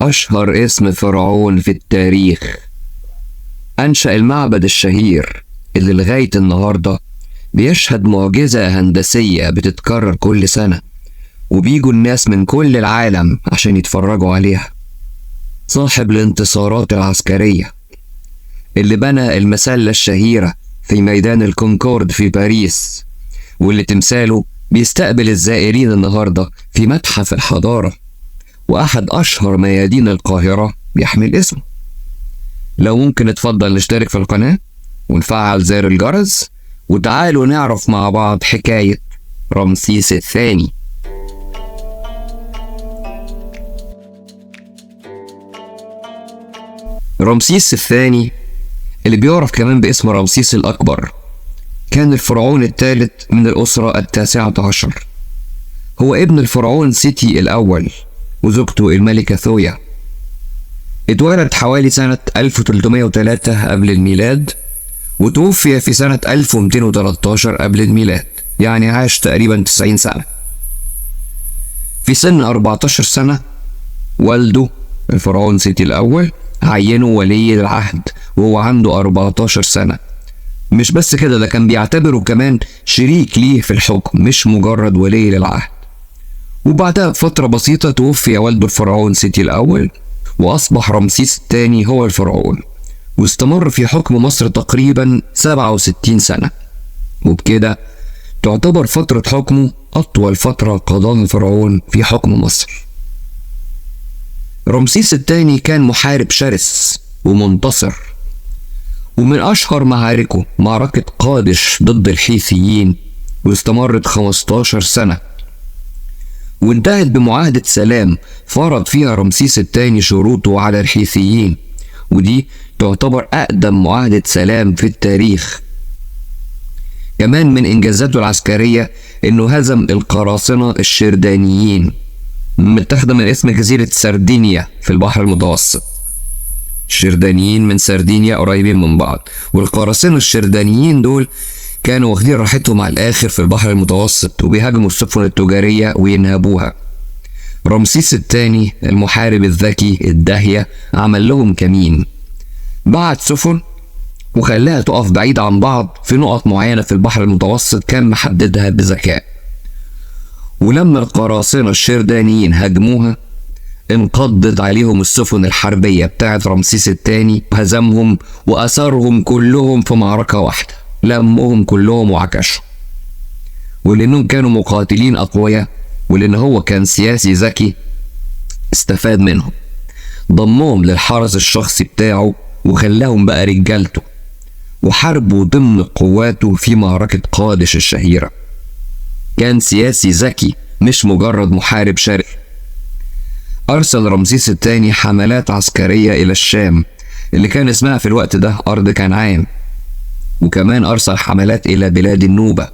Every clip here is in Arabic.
أشهر اسم فرعون في التاريخ. أنشأ المعبد الشهير اللي لغاية النهاردة بيشهد معجزة هندسية بتتكرر كل سنة، وبيجوا الناس من كل العالم عشان يتفرجوا عليها. صاحب الانتصارات العسكرية اللي بنى المسلة الشهيرة في ميدان الكونكورد في باريس، واللي تمثاله بيستقبل الزائرين النهاردة في متحف الحضارة، وأحد أشهر ميادين القاهرة بيحمل اسمه. لو ممكن اتفضل نشترك في القناة ونفعل زر الجرس، وتعالوا نعرف مع بعض حكاية رمسيس الثاني. رمسيس الثاني اللي بيعرف كمان باسم رمسيس الأكبر كان الفرعون الثالث من الأسرة 19. هو ابن الفرعون سيتي الأول وزوجته الملكة ثويا. اتولد حوالي سنة 1303 قبل الميلاد، وتوفي في سنة 1213 قبل الميلاد، يعني عاش تقريبا 90 سنة. في سن 14 سنة والده الفرعون سيتي الأول عينه ولي العهد وهو عنده 14 سنة. مش بس كده، ده كان بيعتبره كمان شريك ليه في الحكم، مش مجرد ولي للعهد. وبعدها بفترة بسيطة توفي والده الفرعون سيتي الأول، وأصبح رمسيس الثاني هو الفرعون، واستمر في حكم مصر تقريبا 67 سنة، وبكده تعتبر فترة حكمه أطول فترة قضاها الفرعون في حكم مصر. رمسيس الثاني كان محارب شرس ومنتصر، ومن أشهر معاركه معركة قادش ضد الحيثيين، واستمرت 15 سنة، وانتهت بمعاهدة سلام فرض فيها رمسيس الثاني شروطه على الحيثيين، ودي تعتبر أقدم معاهدة سلام في التاريخ. كمان من إنجازاته العسكرية إنه هزم القراصنة الشردانيين، متاخدة من اسم جزيرة سردينيا في البحر المتوسط. الشردانيين من سردينيا قريبين من بعض، والقراصنة الشردانيين دول كانوا واخدين راحتهم على الآخر في البحر المتوسط، وبيهاجموا السفن التجارية وينهبوها. رمسيس الثاني المحارب الذكي الداهية عمل لهم كمين، بعت سفن وخلاها تقف بعيد عن بعض في نقط معينة في البحر المتوسط كان محددها بذكاء. ولما القراصنة الشردانيين هاجموها انقضت عليهم السفن الحربية بتاعت رمسيس الثاني، وهزمهم وأسرهم كلهم في معركة واحدة، لمهم كلهم وعكشهم. ولأنهم كانوا مقاتلين أقوياء، ولأن هو كان سياسي ذكي، استفاد منهم، ضمهم للحرس الشخصي بتاعه وخلاهم بقى رجالته، وحاربوا ضمن قواته في معركة قادش الشهيرة. كان سياسي ذكي مش مجرد محارب شرقي. أرسل رمسيس الثاني حملات عسكرية إلى الشام اللي كان اسمها في الوقت ده أرض كنعان، وكمان أرسل حملات إلى بلاد النوبة،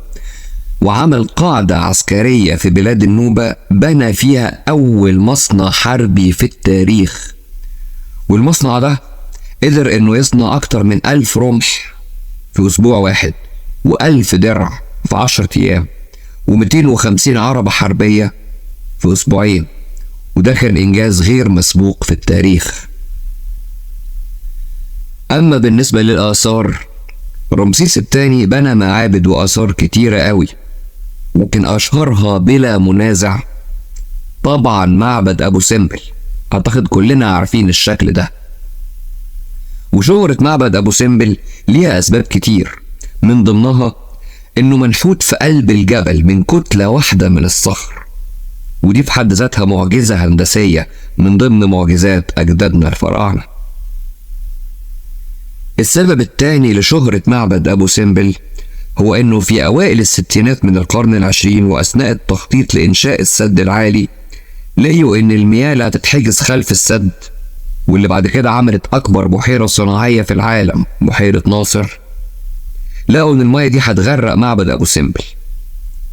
وعمل قاعدة عسكرية في بلاد النوبة بنى فيها أول مصنع حربي في التاريخ. والمصنع ده قدر إنه يصنع أكتر من 1000 رمح في أسبوع واحد، و1000 درع في 10 أيام، و250 عربة حربية في أسبوعين، وده كان إنجاز غير مسبوق في التاريخ. أما بالنسبة للآثار، رمسيس الثاني بنى معابد وآثار كتيرة قوي، ممكن أشهرها بلا منازع طبعا معبد أبو سمبل. أعتقد كلنا عارفين الشكل ده. وشهرة معبد أبو سمبل ليها أسباب كتير، من ضمنها إنه منحوت في قلب الجبل من كتلة واحدة من الصخر، ودي في حد ذاتها معجزة هندسية من ضمن معجزات أجدادنا الفراعنة. السبب الثاني لشهرة معبد أبو سمبل هو إنه في أوائل الستينات من القرن العشرين، وأثناء التخطيط لإنشاء السد العالي، لقيوا إن المياه اللي هتتحجز خلف السد، واللي بعد كده عملت أكبر بحيرة صناعية في العالم بحيرة ناصر، لقوا إن المياه دي هتغرق معبد أبو سمبل.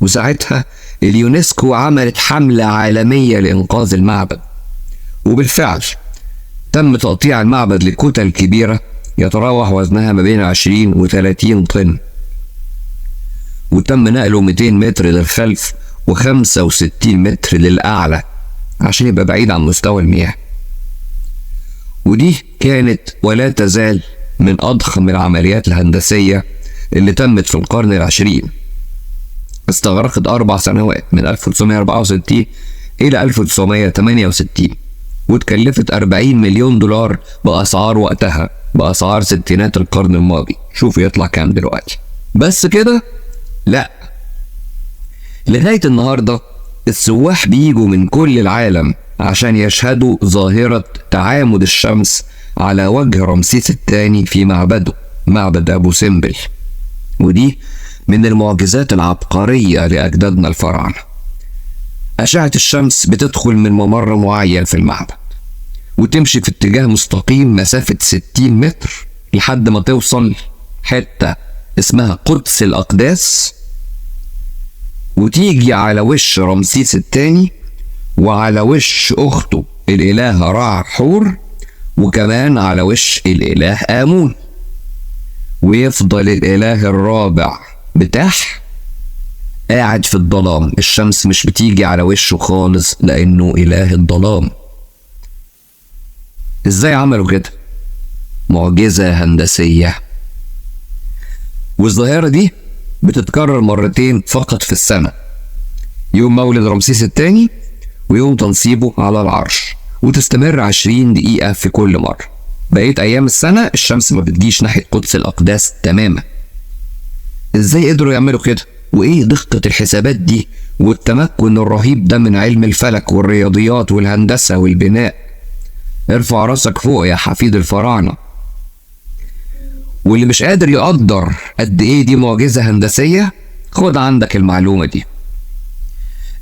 وساعتها اليونسكو عملت حملة عالمية لإنقاذ المعبد، وبالفعل تم تقطيع المعبد لكتل كبيرة يتراوح وزنها ما بين 20 و 30 طن، وتم نقله 200 متر للخلف و65 متر للأعلى عشان يبقى بعيد عن مستوى المياه. ودي كانت ولا تزال من أضخم العمليات الهندسية اللي تمت في القرن العشرين. استغرقت 4 سنوات من 1964 إلى 1968، وتكلفت 40 مليون دولار بأسعار وقتها، بأسعار ستينات القرن الماضي. شوفوا يطلع كام دلوقتي. بس كده؟ لا، لغاية النهاردة السواح بيجوا من كل العالم عشان يشهدوا ظاهرة تعامد الشمس على وجه رمسيس الثاني في معبده، معبد أبو سمبل. ودي من المعجزات العبقرية لأجدادنا الفراعنة. أشعة الشمس بتدخل من ممر معين في المعبد، وتمشي في اتجاه مستقيم مسافة 60 متر لحد ما توصل حتة اسمها قدس الأقداس، وتيجي على وش رمسيس الثاني وعلى وش أخته الإلهة رع حور، وكمان على وش الإله آمون. ويفضل الإله الرابع بتاح قاعد في الظلام. الشمس مش بتيجي على وشه خالص لأنه إله الظلام. إزاي عملوا كده؟ معجزة هندسية. والظاهرة دي بتتكرر مرتين فقط في السنة، يوم مولد رمسيس الثاني ويوم تنصيبه على العرش، وتستمر 20 دقيقة في كل مرة. بقيت أيام السنة الشمس ما بتجيش ناحية قدس الأقداس تماما. إزاي قدروا يعملوا كده؟ وإيه دقة الحسابات دي والتمكن الرهيب ده من علم الفلك والرياضيات والهندسة والبناء؟ ارفع راسك فوق يا حفيد الفراعنة. واللي مش قادر يقدر قد إيه دي معجزة هندسية، خد عندك المعلومة دي.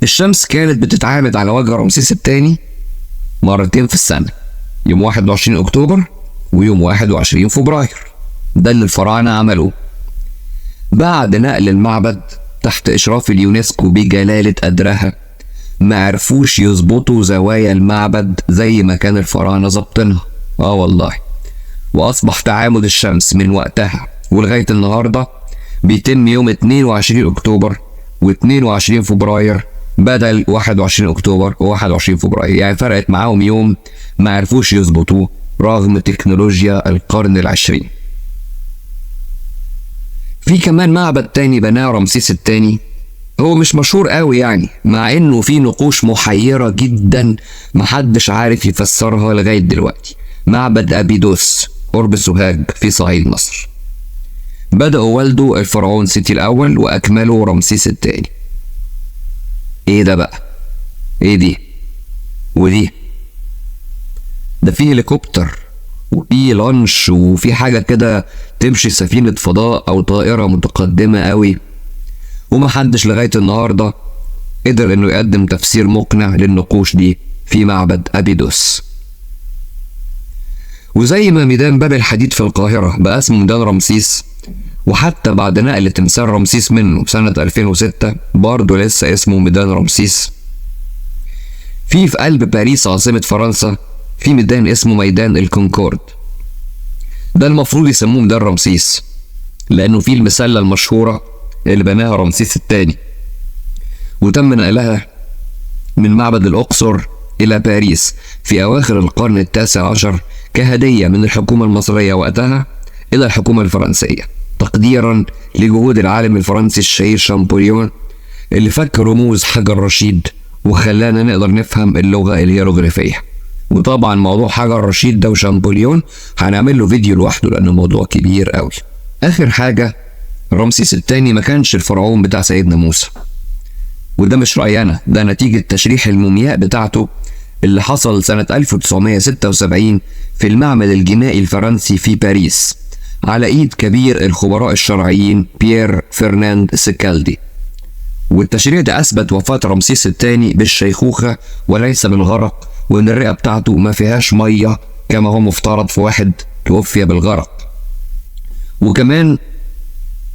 الشمس كانت بتتعامد على وجه رمسيس الثاني مرتين في السنة، يوم 21 أكتوبر ويوم 21 فبراير. ده اللي الفراعنة عملوه. بعد نقل المعبد تحت إشراف اليونسكو بجلالة قدرها، ما عرفوش يظبطوا زوايا المعبد زي ما كان الفراعنة ظابطينها. والله. وأصبح تعامد الشمس من وقتها ولغاية النهاردة بيتم يوم 22 أكتوبر و22 فبراير بدل 21 أكتوبر و21 فبراير. يعني فرقت معاهم يوم، ما عرفوش يظبطوه رغم تكنولوجيا القرن العشرين. في كمان معبد تاني بناه رمسيس الثاني، هو مش مشهور قوي يعني، مع انه في نقوش محيرة جدا محدش عارف يفسرها لغاية دلوقتي. معبد أبيدوس قرب سوهاج في صعيد مصر. بدأوا والده الفرعون سيتي الأول وأكمله رمسيس الثاني. ايه ده بقى؟ ايه دي؟ ودي؟ ده فيه هليكوبتر وفي لانش وفي حاجة كده تمشي سفينة فضاء أو طائرة متقدمة قوي، ومحدش لغاية النهاردة قدر إنه يقدم تفسير مقنع للنقوش دي في معبد أبيدوس. وزي ما ميدان باب الحديد في القاهرة بقى اسمه ميدان رمسيس، وحتى بعد نقل تمثال رمسيس منه سنة 2006 برضه لسه اسمه ميدان رمسيس. في قلب باريس عاصمة فرنسا في ميدان اسمه ميدان الكونكورد. ده المفروض يسموه ميدان رمسيس لأنه فيه المسلة المشهورة اللي بناها رمسيس الثاني، وتم نقلها من معبد الأقصر إلى باريس في أواخر القرن التاسع عشر كهدية من الحكومة المصرية وقتها إلى الحكومة الفرنسية، تقديرا لجهود العالم الفرنسي الشهير شامبوليون اللي فك رموز حجر رشيد وخلانا نقدر نفهم اللغة الهيروغليفية. وطبعا موضوع حجر رشيد ده وشامبوليون هنعمل له فيديو لوحده لأنه موضوع كبير قوي. آخر حاجة، رمسيس الثاني ما كانش الفرعون بتاع سيدنا موسى، وده مش رأيي أنا، ده نتيجة تشريح المومياء بتاعته اللي حصل سنة 1976 في المعمل الجنائي الفرنسي في باريس على ايد كبير الخبراء الشرعيين بيير فرناند سيكالدي. والتشريح ده اثبت وفاة رمسيس الثاني بالشيخوخة وليس بالغرق، وان الرئة بتاعته ما فيهاش مية كما هو مفترض في واحد توفي بالغرق. وكمان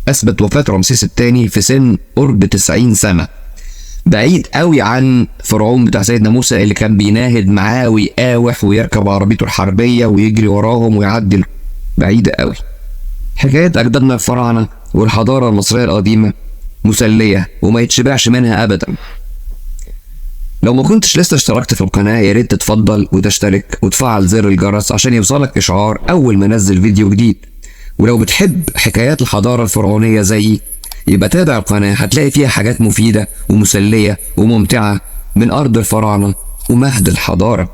اثبت وفاة رمسيس الثاني في سن قرب 90 سنة، بعيد قوي عن فرعون بتاع سيدنا موسى اللي كان بيناهد معاه ويقاوح ويركب عربيته الحربية ويجري وراهم ويعدل. بعيدة قوي. حكايات أجدادنا الفراعنة والحضارة المصرية القديمة مسلية وما يتشبعش منها أبدا. لو ما كنتش لسه اشتركت في القناة يا ريت تتفضل وتشترك وتفعل زر الجرس عشان يوصلك إشعار أول ما انزل فيديو جديد. ولو بتحب حكايات الحضارة الفرعونية زيي يبقى تابع القناة، هتلاقي فيها حاجات مفيدة ومسلية وممتعة من أرض الفراعنة ومهد الحضارة.